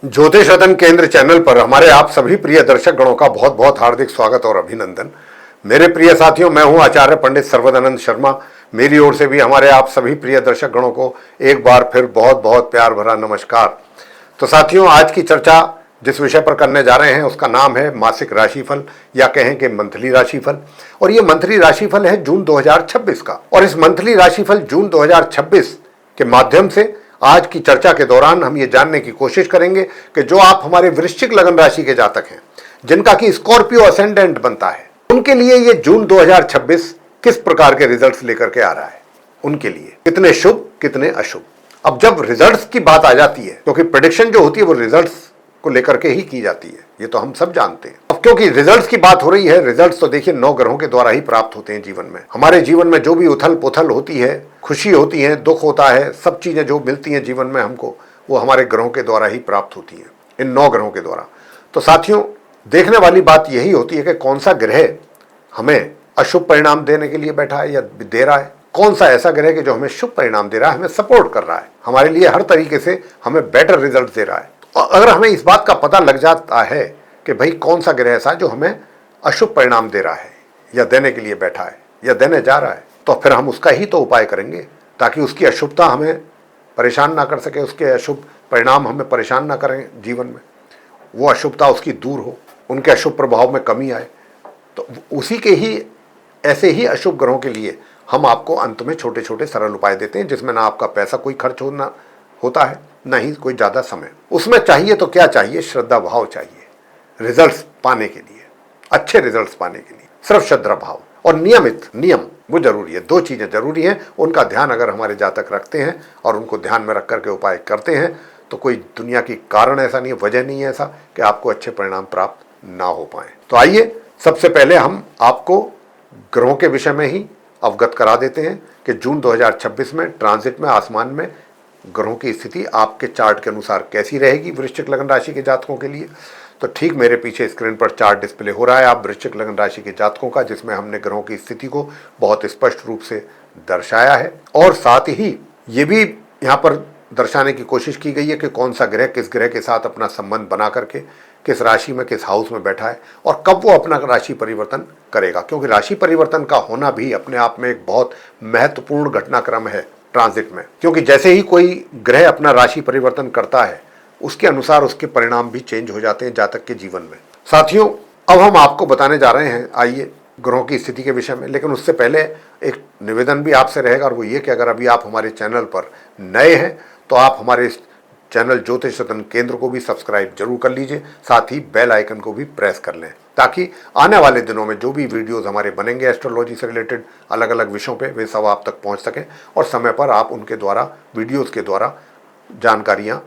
ज्योतिष रतन केंद्र चैनल पर हमारे आप सभी प्रिय दर्शक गणों का बहुत बहुत हार्दिक स्वागत और अभिनंदन। मेरे प्रिय साथियों, मैं हूं आचार्य पंडित सर्वदानंद शर्मा। मेरी ओर से भी हमारे आप सभी प्रिय दर्शक गणों को एक बार फिर बहुत बहुत प्यार भरा नमस्कार। तो साथियों, आज की चर्चा जिस विषय पर करने जा रहे हैं उसका नाम है मासिक राशिफल या कहें कि मंथली राशिफल। और ये मंथली राशिफल है जून 2026 का। और इस मंथली राशिफल जून 2026 के माध्यम से आज की चर्चा के दौरान हम ये जानने की कोशिश करेंगे कि जो आप हमारे वृश्चिक लगन राशि के जातक हैं, जिनका कि स्कॉर्पियो असेंडेंट बनता है, उनके लिए ये जून 2026 किस प्रकार के रिजल्ट्स लेकर के आ रहा है, उनके लिए कितने शुभ कितने अशुभ। अब जब रिजल्ट्स की बात आ जाती है, क्योंकि प्रेडिक्शन जो होती है वो रिजल्ट्स को लेकर के ही की जाती है, ये तो हम सब जानते हैं। अब क्योंकि रिजल्ट्स की बात हो रही है, रिजल्ट्स तो देखिए 9 ग्रहों के द्वारा ही प्राप्त होते हैं जीवन में। हमारे जीवन में जो भी उथल पुथल होती है, खुशी होती है, दुख होता है, सब चीजें जो मिलती हैं जीवन में हमको, वो हमारे ग्रहों के द्वारा ही प्राप्त होती हैं, इन 9 ग्रहों के द्वारा। तो साथियों, देखने वाली बात यही होती है कि कौन सा ग्रह हमें अशुभ परिणाम देने के लिए बैठा है या दे रहा है, कौन सा ऐसा ग्रह कि जो हमें शुभ परिणाम दे रहा है, हमें सपोर्ट कर रहा है, हमारे लिए हर तरीके से हमें बेटर रिजल्ट दे रहा है। और अगर हमें इस बात का पता लग जाता है कि भाई कौन सा ग्रह ऐसा जो हमें अशुभ परिणाम दे रहा है या देने के लिए बैठा है या देने जा रहा है, तो फिर हम उसका ही तो उपाय करेंगे ताकि उसकी अशुभता हमें परेशान ना कर सके, उसके अशुभ परिणाम हमें परेशान ना करें जीवन में, वो अशुभता उसकी दूर हो, उनके अशुभ प्रभाव में कमी आए। तो उसी के ही ऐसे ही अशुभ ग्रहों के लिए हम आपको अंत में छोटे छोटे सरल उपाय देते हैं, जिसमें ना आपका पैसा कोई खर्च होता है, ना ही कोई ज़्यादा समय। उसमें चाहिए तो क्या चाहिए? श्रद्धा भाव चाहिए रिजल्ट्स पाने के लिए, अच्छे रिजल्ट्स पाने के लिए। सिर्फ श्रद्धा भाव और नियम वो जरूरी है। 2 चीज़ें जरूरी हैं, उनका ध्यान अगर हमारे जातक रखते हैं और उनको ध्यान में रख करके उपाय करते हैं तो कोई दुनिया की कारण ऐसा नहीं है, वजह नहीं है ऐसा कि आपको अच्छे परिणाम प्राप्त ना हो पाए। तो आइए सबसे पहले हम आपको ग्रहों के विषय में ही अवगत करा देते हैं कि जून 2026 में ट्रांजिट में आसमान में ग्रहों की स्थिति आपके चार्ट के अनुसार कैसी रहेगी वृश्चिक लगन राशि के जातकों के लिए। तो ठीक मेरे पीछे स्क्रीन पर चार्ट डिस्प्ले हो रहा है आप वृश्चिक लगन राशि के जातकों का, जिसमें हमने ग्रहों की स्थिति को बहुत स्पष्ट रूप से दर्शाया है। और साथ ही ये भी यहाँ पर दर्शाने की कोशिश की गई है कि कौन सा ग्रह किस ग्रह के साथ अपना संबंध बना करके किस राशि में, किस हाउस में बैठा है और कब वो अपना राशि परिवर्तन करेगा। क्योंकि राशि परिवर्तन का होना भी अपने आप में एक बहुत महत्वपूर्ण घटनाक्रम है ट्रांजिट में। क्योंकि जैसे ही कोई ग्रह अपना राशि परिवर्तन करता है, उसके अनुसार उसके परिणाम भी चेंज हो जाते हैं जातक के जीवन में। साथियों, अब हम आपको बताने जा रहे हैं आइए ग्रहों की स्थिति के विषय में। लेकिन उससे पहले एक निवेदन भी आपसे रहेगा, और वो ये कि अगर अभी आप हमारे चैनल पर नए हैं तो आप हमारे इस चैनल ज्योतिष रतन केंद्र को भी सब्सक्राइब जरूर कर लीजिए, साथ ही बेल आइकन को भी प्रेस कर लें, ताकि आने वाले दिनों में जो भी वीडियोस हमारे बनेंगे एस्ट्रोलॉजी से रिलेटेड अलग अलग विषयों पे, वे सब आप तक पहुंच सकें और समय पर आप उनके द्वारा, वीडियोस के द्वारा जानकारियां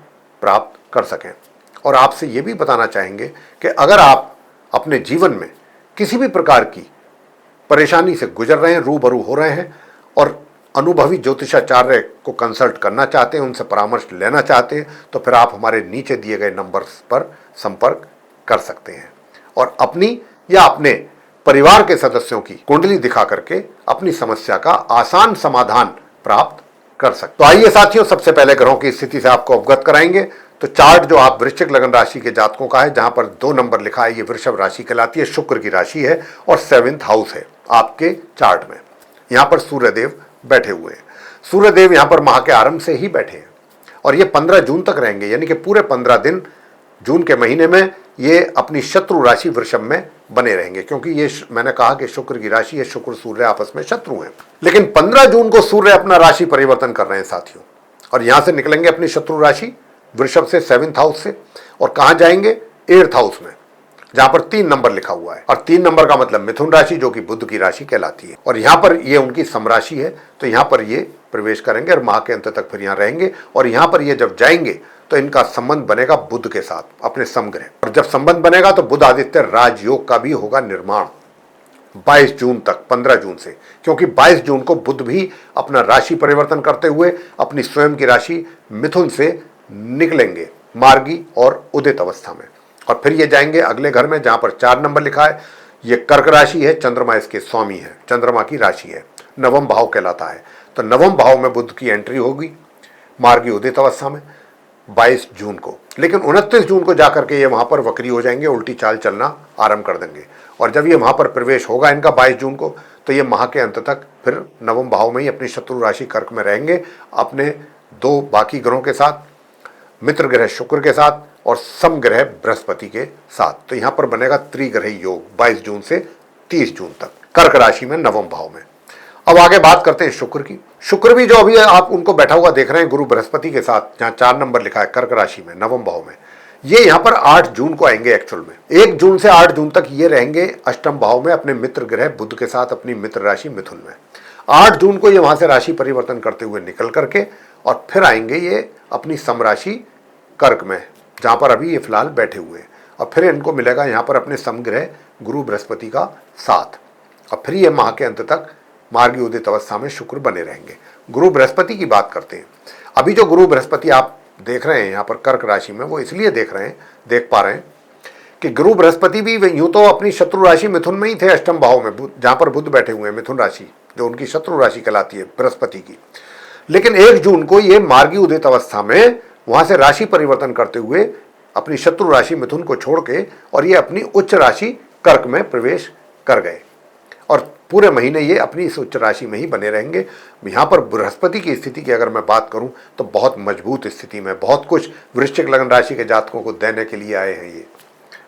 प्राप्त कर सकें। और आपसे ये भी बताना चाहेंगे कि अगर आप अपने जीवन में किसी भी प्रकार की परेशानी से गुजर रहे हैं, रूबरू हो रहे हैं और अनुभवी ज्योतिषाचार्य को कंसल्ट करना चाहते हैं, उनसे परामर्श लेना चाहते हैं, तो फिर आप हमारे नीचे दिए गए नंबर्स पर संपर्क कर सकते हैं और अपनी या अपने परिवार के सदस्यों की कुंडली दिखा करके अपनी समस्या का आसान समाधान प्राप्त कर सकते। तो आइए साथियों, सबसे पहले ग्रहों की स्थिति से आपको अवगत कराएंगे। तो चार्ट जो आप वृश्चिक लगन राशि के जातकों का है, जहां पर 2 नंबर लिखा है, ये वृषभ राशि कहलाती है, शुक्र की राशि है और 7th हाउस है आपके चार्ट में। यहां पर सूर्यदेव बैठे हुए हैं। सूर्यदेव यहां पर माह के आरंभ से ही बैठे हैं और ये 15 जून तक रहेंगे, यानी कि पूरे 15 दिन जून के महीने में ये अपनी शत्रु राशि वृषभ में बने रहेंगे। क्योंकि ये मैंने कहा कि शुक्र की राशि है, शुक्र सूर्य आपस में शत्रु हैं। लेकिन 15 जून को सूर्य अपना राशि परिवर्तन कर रहे हैं साथियों, और यहां से निकलेंगे अपनी शत्रु राशि वृषभ से 7th हाउस से, और कहां जाएंगे? 8th हाउस में, जहां पर 3 नंबर लिखा हुआ है। और 3 नंबर का मतलब मिथुन राशि, जो कि बुध की राशि कहलाती है। और यहां पर ये उनकी समराशि है, तो यहां पर ये प्रवेश करेंगे और माह के अंत तक फिर यहां रहेंगे। और यहां पर ये जब जाएंगे तो इनका संबंध बनेगा बुध के साथ, अपने समग्रह। और जब संबंध बनेगा तो बुध आदित्य राजयोग का भी होगा निर्माण 22 जून तक, 15 जून से। क्योंकि 22 जून को बुध भी अपना राशि परिवर्तन करते हुए अपनी स्वयं की राशि मिथुन से निकलेंगे मार्गी और उदित अवस्था में, और फिर ये जाएंगे अगले घर में, जहां पर 4 नंबर लिखा है। ये कर्क राशि है, चंद्रमा इसके स्वामी है, चंद्रमा की राशि है, 9वां भाव कहलाता है। तो 9वां भाव में बुध की एंट्री होगी मार्गी उदित अवस्था में 22 जून को। लेकिन 29 जून को जाकर के ये वहां पर वक्री हो जाएंगे, उल्टी चाल चलना आरंभ कर देंगे। और जब ये वहां पर प्रवेश होगा इनका 22 जून को, तो ये माह के अंत तक फिर नवम भाव में ही अपनी शत्रु राशि कर्क में रहेंगे, अपने दो बाकी ग्रहों के साथ, मित्र ग्रह शुक्र के साथ और सम ग्रह बृहस्पति के साथ। तो यहां पर बनेगा त्रिग्रही योग 22 जून से 30 जून तक कर्क राशि में नवम भाव में। अब आगे बात करते हैं शुक्र की। शुक्र भी जो अभी आप उनको बैठा हुआ देख रहे हैं गुरु बृहस्पति के साथ, जहां 4 नंबर लिखा है कर्क राशि में नवम भाव में, ये यहां पर 8 जून को आएंगे एक्चुअल में। 1 जून से 8 जून तक ये रहेंगे अष्टम भाव में अपने मित्र ग्रह बुध के साथ अपनी मित्र राशि मिथुन में। 8 जून को ये वहां से राशि परिवर्तन करते हुए निकल करके और फिर आएंगे ये अपनी सम राशि कर्क में, जहां पर अभी ये फिलहाल बैठे हुए हैं। और फिर इनको मिलेगा यहां पर अपने समग्रह गुरु बृहस्पति का साथ, और फिर ये माह के अंत तक मार्गी उदित अवस्था में शुक्र बने रहेंगे। गुरु बृहस्पति की बात करते हैं। अभी जो गुरु बृहस्पति आप देख रहे हैं यहां पर कर्क राशि में, वो इसलिए देख पा रहे हैं कि गुरु बृहस्पति भी यूं तो अपनी शत्रु राशि मिथुन में ही थे, अष्टम भाव में, जहां पर बुध बैठे हुए हैं, मिथुन राशि जो उनकी शत्रु राशि कहलाती है बृहस्पति की। लेकिन 1 जून को ये मार्गी उदित अवस्था में वहां से राशि परिवर्तन करते हुए अपनी शत्रु राशि मिथुन को छोड़ के और ये अपनी उच्च राशि कर्क में प्रवेश कर गए, और पूरे महीने ये अपनी इस उच्च राशि में ही बने रहेंगे। यहाँ पर बृहस्पति की स्थिति की अगर मैं बात करूं तो बहुत मजबूत स्थिति में, बहुत कुछ वृश्चिक लग्न राशि के जातकों को देने के लिए आए हैं, ये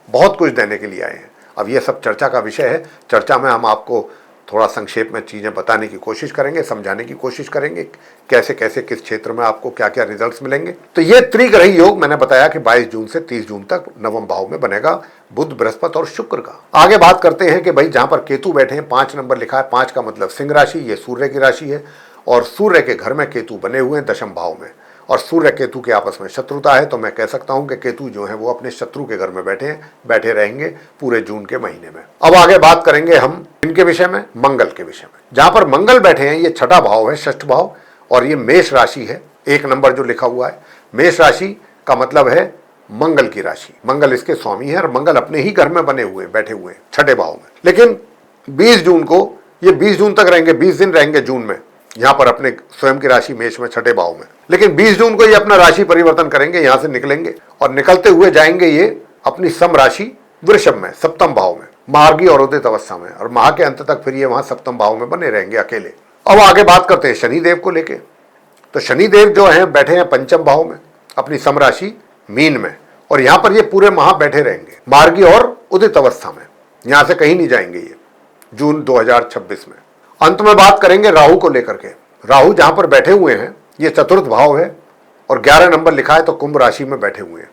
बहुत कुछ देने के लिए आए हैं। अब ये सब चर्चा का विषय है, चर्चा में हम आपको थोड़ा संक्षेप में चीज़ें बताने की कोशिश करेंगे, समझाने की कोशिश करेंगे कैसे कैसे किस क्षेत्र में आपको क्या क्या रिजल्ट्स मिलेंगे। तो ये त्रिग्रही योग मैंने बताया कि 22 जून से 30 जून तक नवम भाव में बनेगा बुध बृहस्पति और शुक्र का। आगे बात करते हैं कि भाई जहां पर केतु बैठे हैं, 5 नंबर लिखा है, 5 का मतलब सिंह राशि, ये सूर्य की राशि है, और सूर्य के घर में केतु बने हुए हैं दशम भाव में, और सूर्य केतु के आपस में शत्रुता है। तो मैं कह सकता हूं कि केतु जो है वो अपने शत्रु के घर में बैठे रहेंगे पूरे जून के महीने में। अब आगे बात करेंगे हम इनके विषय में, मंगल के विषय में। जहां पर मंगल बैठे हैं, ये छठा भाव है, षष्ठ भाव, और ये मेष राशि है। 1 नंबर जो लिखा हुआ है, मेष राशि का मतलब है मंगल की राशि, मंगल इसके स्वामी है, और मंगल अपने ही घर में बने हुए बैठे हुए हैं छठे भाव में। लेकिन 20 जून को, ये 20 जून तक रहेंगे, 20 दिन रहेंगे जून में यहां पर अपने स्वयं की राशि मेष में छठे भाव में। लेकिन 20 जून को ये अपना राशि परिवर्तन करेंगे, यहां से निकलेंगे और निकलते हुए जाएंगे ये अपनी सम राशि वृषभ में, सप्तम भाव में, मार्गी और उदित अवस्था में, और माह के अंत तक फिर ये वहां सप्तम भाव में बने रहेंगे अकेले। अब आगे बात करते हैं शनिदेव को लेके। तो शनिदेव जो है बैठे हैं पंचम भाव में अपनी सम राशि मीन में, और यहां पर ये पूरे माह बैठे रहेंगे मार्गी और उदित अवस्था में, यहां से कहीं नहीं जाएंगे ये जून 2026 में। अंत में बात करेंगे राहु को लेकर के। राहु जहां पर बैठे हुए हैं, ये चतुर्थ भाव है और 11 नंबर लिखा है, तो कुंभ राशि में बैठे हुए हैं,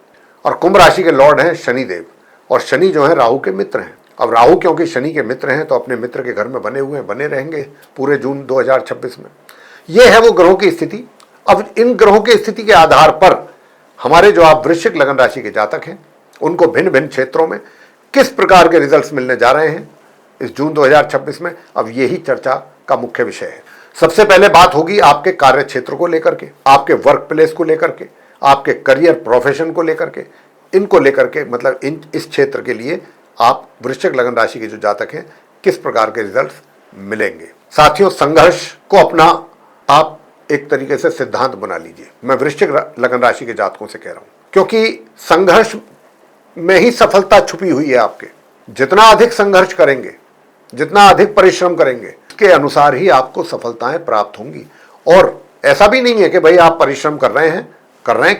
और कुंभ राशि के लॉर्ड हैं शनिदेव, और शनि जो है राहु के मित्र हैं। अब राहु क्योंकि शनि के मित्र हैं, तो अपने मित्र के घर में बने हुए हैं, बने रहेंगे पूरे जून 2026 में। यह है वो ग्रहों की स्थिति। अब इन ग्रहों की स्थिति के आधार पर हमारे जो आप वृश्चिक लग्न राशि के जातक हैं, उनको भिन्न भिन्न क्षेत्रों में किस प्रकार के रिजल्ट्स मिलने जा रहे हैं इस जून 2026 में, अब यही चर्चा का मुख्य विषय है। सबसे पहले बात होगी आपके कार्य क्षेत्र को लेकर के, आपके वर्क प्लेस को लेकर के, आपके करियर प्रोफेशन को लेकर के, इनको लेकर के, मतलब इस क्षेत्र के लिए आप वृश्चिक लग्न राशि के जो जातक हैं किस प्रकार के रिजल्ट्स मिलेंगे। साथियों, संघर्ष को अपना आप एक तरीके से सिद्धांत बना लीजिए। मैं वृश्चिक लग्न राशि के जातकों से कह रहा हूं, क्योंकि संघर्ष में ही सफलता छुपी हुई है आपके। जितना अधिक संघर्ष करेंगे, जितना अधिक परिश्रम करेंगे, उसके अनुसार ही आपको सफलताएं प्राप्त होंगी। और ऐसा भी नहीं है कि भाई आप परिश्रम कर रहे हैं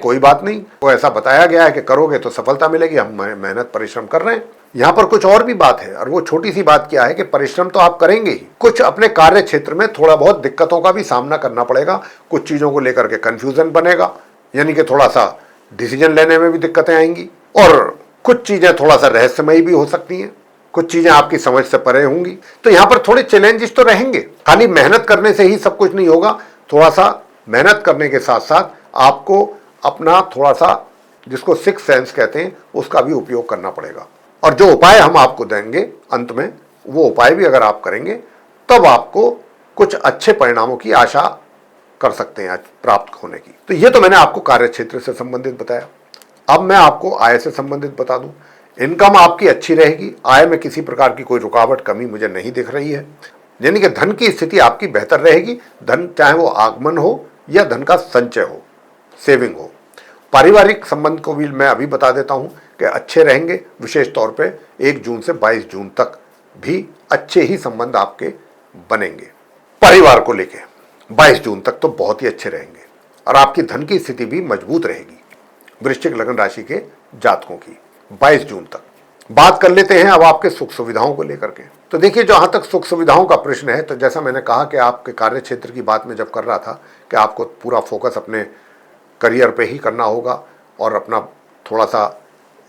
कोई बात नहीं, वो ऐसा बताया गया है कि करोगे तो सफलता मिलेगी, हम मेहनत परिश्रम कर रहे हैं। यहां पर कुछ और भी बात है, और वो छोटी सी बात क्या है कि परिश्रम तो आप करेंगे ही, कुछ अपने कार्य क्षेत्र में थोड़ा बहुत दिक्कतों का भी सामना करना पड़ेगा। कुछ चीजों को लेकर के कंफ्यूजन बनेगा, यानी कि थोड़ा सा डिसीजन लेने में भी दिक्कतें आएंगी, और कुछ चीजें थोड़ा सा रहस्यमयी भी हो सकती हैं, कुछ चीजें आपकी समझ से परे होंगी। तो यहां पर थोड़े चैलेंजेस तो रहेंगे। खाली मेहनत करने से ही सब कुछ नहीं होगा, थोड़ा सा मेहनत करने के साथ साथ आपको अपना थोड़ा सा, जिसको सिक्स सेंस कहते हैं, उसका भी उपयोग करना पड़ेगा। और जो उपाय हम आपको देंगे अंत में, वो उपाय भी अगर आप करेंगे तब आपको कुछ अच्छे परिणामों की आशा कर सकते हैं आज प्राप्त होने की। तो ये तो मैंने आपको कार्य क्षेत्र से संबंधित बताया। अब मैं आपको आय से संबंधित बता दूं। इनकम आपकी अच्छी रहेगी, आय में किसी प्रकार की कोई रुकावट कमी मुझे नहीं दिख रही है, यानी कि धन की स्थिति आपकी बेहतर रहेगी। धन चाहे वो आगमन हो या धन का संचय हो, सेविंग हो, पारिवारिक संबंध को भी मैं अभी बता देता हूं कि अच्छे रहेंगे। विशेष तौर पे 1 जून से 22 जून तक भी अच्छे ही संबंध आपके बनेंगे। परिवार को लेके 22 जून तक तो बहुत ही अच्छे रहेंगे और आपकी धन की स्थिति भी मजबूत रहेगी वृश्चिक लग्न राशि के जातकों की 22 जून तक। बात कर लेते हैं अब आपके सुख सुविधाओं को लेकर के। तो देखिए, जहां तक सुख सुविधाओं का प्रश्न है, तो जैसा मैंने कहा कि आपके कार्य क्षेत्र की बात में जब कर रहा था कि आपको पूरा फोकस अपने करियर पे ही करना होगा और अपना थोड़ा सा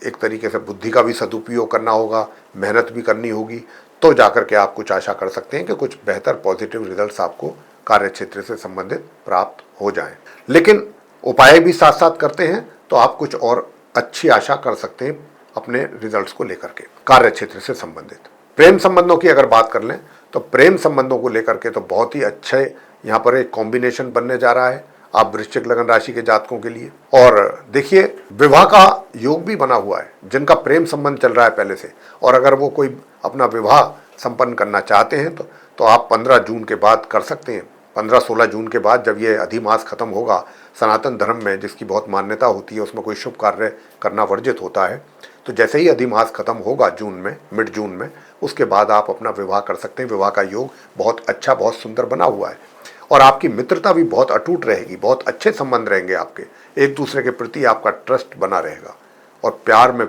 एक तरीके से बुद्धि का भी सदुपयोग करना होगा, मेहनत भी करनी होगी, तो जाकर के आप कुछ आशा कर सकते हैं कि कुछ बेहतर पॉजिटिव रिजल्ट्स आपको कार्य क्षेत्र से संबंधित प्राप्त हो जाएं। लेकिन उपाय भी साथ साथ करते हैं तो आप कुछ और अच्छी आशा कर सकते हैं अपने रिजल्ट्स को लेकर के कार्य क्षेत्र से संबंधित। प्रेम संबंधों की अगर बात कर लें तो प्रेम संबंधों को लेकर के तो बहुत ही अच्छे यहाँ पर एक कॉम्बिनेशन बनने जा रहा है आप वृश्चिक लग्न राशि के जातकों के लिए। और देखिए, विवाह का योग भी बना हुआ है जिनका प्रेम संबंध चल रहा है पहले से, और अगर वो कोई अपना विवाह संपन्न करना चाहते हैं तो आप 15 जून के बाद कर सकते हैं। 15-16 जून के बाद जब ये अधिमास खत्म होगा, सनातन धर्म में जिसकी बहुत मान्यता होती है उसमें कोई शुभ कार्य करना वर्जित होता है, तो जैसे ही अधिमास खत्म होगा जून में, मिड जून में, उसके बाद आप अपना विवाह कर सकते हैं। विवाह का योग बहुत अच्छा, बहुत सुंदर बना हुआ है और आपकी मित्रता भी बहुत अटूट रहेगी, बहुत अच्छे संबंध रहेंगे आपके, एक दूसरे के प्रति आपका ट्रस्ट बना रहेगा और प्यार में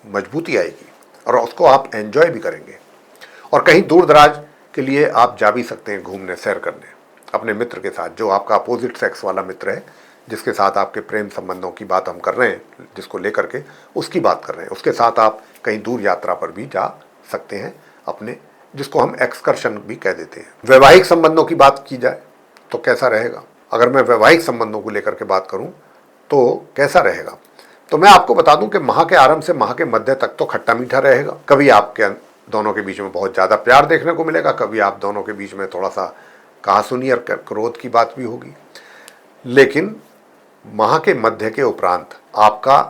मजबूती आएगी और उसको आप एंजॉय भी करेंगे। और कहीं दूर दराज के लिए आप जा भी सकते हैं घूमने, सैर करने अपने मित्र के साथ, जो आपका अपोजिट सेक्स वाला मित्र है, जिसके साथ आपके प्रेम संबंधों की बात हम कर रहे हैं, जिसको लेकर के उसकी बात कर रहे हैं, उसके साथ आप कहीं दूर यात्रा पर भी जा सकते हैं अपने, जिसको हम एक्सकर्शन भी कह देते हैं। वैवाहिक संबंधों की बात की जाए तो कैसा रहेगा? अगर मैं वैवाहिक संबंधों को लेकर के बात करूं तो कैसा रहेगा, तो मैं आपको बता दूं कि माह के आरंभ से माह के मध्य तक तो खट्टा मीठा रहेगा। कभी आपके दोनों के बीच में बहुत ज़्यादा प्यार देखने को मिलेगा, कभी आप दोनों के बीच में थोड़ा सा कहासुनी और क्रोध की बात भी होगी। लेकिन माह के मध्य के उपरांत आपका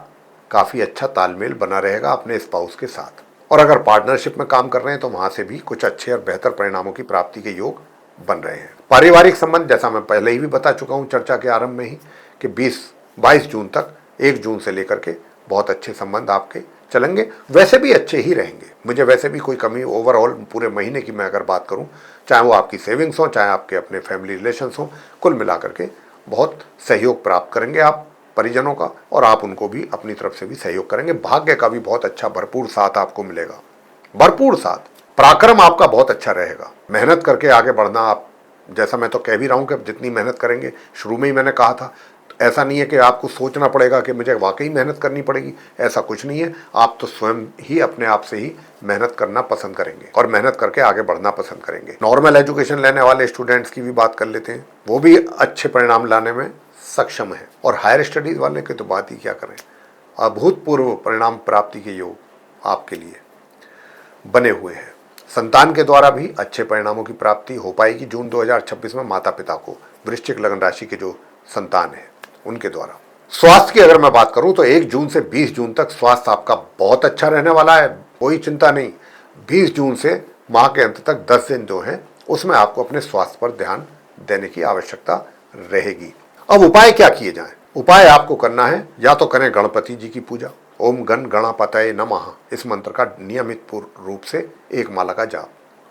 काफ़ी अच्छा तालमेल बना रहेगा अपने स्पाउस के साथ। और अगर पार्टनरशिप में काम कर रहे हैं तो वहाँ से भी कुछ अच्छे और बेहतर परिणामों की प्राप्ति के योग बन रहे हैं। पारिवारिक संबंध, जैसा मैं पहले ही भी बता चुका हूँ चर्चा के आरंभ में ही, कि 22 जून तक, 1 जून से लेकर के बहुत अच्छे संबंध आपके चलेंगे। वैसे भी अच्छे ही रहेंगे, मुझे वैसे भी कोई कमी ओवरऑल पूरे महीने की मैं अगर बात करूं, चाहे वो आपकी सेविंग्स हो, चाहे आपके अपने फैमिली रिलेशंस हो, कुल मिलाकर के बहुत सहयोग प्राप्त करेंगे आप परिजनों का, और आप उनको भी अपनी तरफ से भी सहयोग करेंगे। भाग्य का भी बहुत अच्छा भरपूर साथ आपको मिलेगा, भरपूर साथ। पराक्रम आपका बहुत अच्छा रहेगा, मेहनत करके आगे बढ़ना। आप, जैसा मैं तो कह भी रहा हूँ कि जितनी मेहनत करेंगे, शुरू में ही मैंने कहा था, ऐसा नहीं है कि आपको सोचना पड़ेगा कि मुझे वाकई मेहनत करनी पड़ेगी, ऐसा कुछ नहीं है। आप तो स्वयं ही अपने आप से ही मेहनत करना पसंद करेंगे और मेहनत करके आगे बढ़ना पसंद करेंगे। नॉर्मल एजुकेशन लेने वाले स्टूडेंट्स की भी बात कर लेते हैं, वो भी अच्छे परिणाम लाने में सक्षम है, और हायर स्टडीज वाले की तो बात ही क्या करें। अभूतपूर्व परिणाम प्राप्ति के योग आपके लिए बने हुए हैं। संतान के द्वारा भी अच्छे परिणामों की प्राप्ति हो पाएगी जून 2026 में माता पिता को, वृश्चिक लग्न राशि के जो संतान है उनके द्वारा। स्वास्थ्य की अगर मैं बात करूं तो 1 जून से 20 जून तक स्वास्थ्य आपका बहुत अच्छा रहने वाला है, कोई चिंता नहीं। 20 जून से माह के अंत तक 10 दिन जो है उसमें आपको अपने स्वास्थ्य पर ध्यान देने की आवश्यकता रहेगी। अब उपाय क्या किए जाएं? उपाय आपको करना है, या तो करें गणपति जी की पूजा, ओम गण गणापतये नमः, इस मंत्र का नियमित पूर्ण रूप से 1 माला का जाप,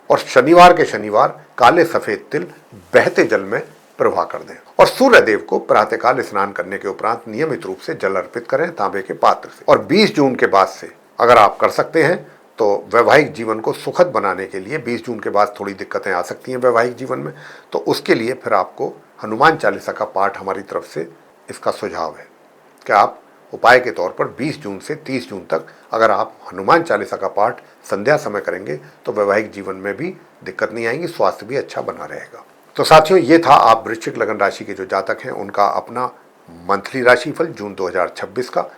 और शनिवार के शनिवार काले सफेद तिल बहते जल में प्रवाह कर दें, और सूर्य देव को प्रातःकाल स्नान करने के उपरांत नियमित रूप से जल अर्पित करें तांबे के पात्र से। और 20 जून के बाद से अगर आप कर सकते हैं तो वैवाहिक जीवन को सुखद बनाने के लिए, 20 जून के बाद थोड़ी दिक्कतें आ सकती हैं वैवाहिक जीवन में, तो उसके लिए फिर आपको हनुमान चालीसा का पाठ हमारी तरफ से इसका सुझाव है कि आप उपाय के तौर पर 20 जून से 30 जून तक अगर आप हनुमान चालीसा का पाठ संध्या समय करेंगे तो वैवाहिक जीवन में भी दिक्कत नहीं आएगी, स्वास्थ्य भी अच्छा बना रहेगा। तो साथियों, ये था आप वृश्चिक लग्न राशि के जो जातक हैं उनका अपना मंथली राशिफल जून 2026 का,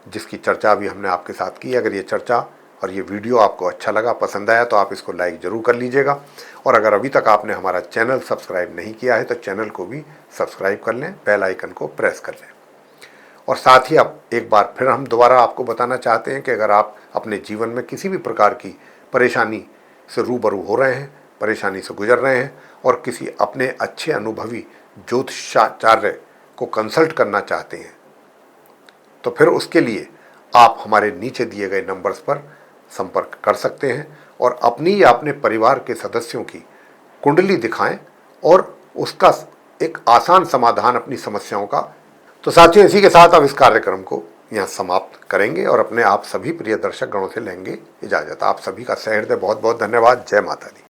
जिसकी चर्चा अभी हमने आपके साथ की। अगर ये चर्चा और ये वीडियो आपको अच्छा लगा, पसंद आया, तो आप इसको लाइक ज़रूर कर लीजिएगा, और अगर अभी तक आपने हमारा चैनल सब्सक्राइब नहीं किया है तो चैनल को भी सब्सक्राइब कर लें, बेल आइकन को प्रेस कर लें। और साथ ही अब एक बार फिर हम दोबारा आपको बताना चाहते हैं कि अगर आप अपने जीवन में किसी भी प्रकार की परेशानी से रूबरू हो रहे हैं, परेशानी से गुजर रहे हैं, और किसी अपने अच्छे अनुभवी ज्योतिषाचार्य को कंसल्ट करना चाहते हैं तो फिर उसके लिए आप हमारे नीचे दिए गए नंबर्स पर संपर्क कर सकते हैं और अपनी या अपने परिवार के सदस्यों की कुंडली दिखाएं और उसका एक आसान समाधान अपनी समस्याओं का। तो साथियों, इसी के साथ अब इस कार्यक्रम को यहाँ समाप्त करेंगे और अपने आप सभी प्रिय दर्शक गणों से लेंगे इजाजत। आप सभी का सहृदय बहुत बहुत धन्यवाद। जय माता दी।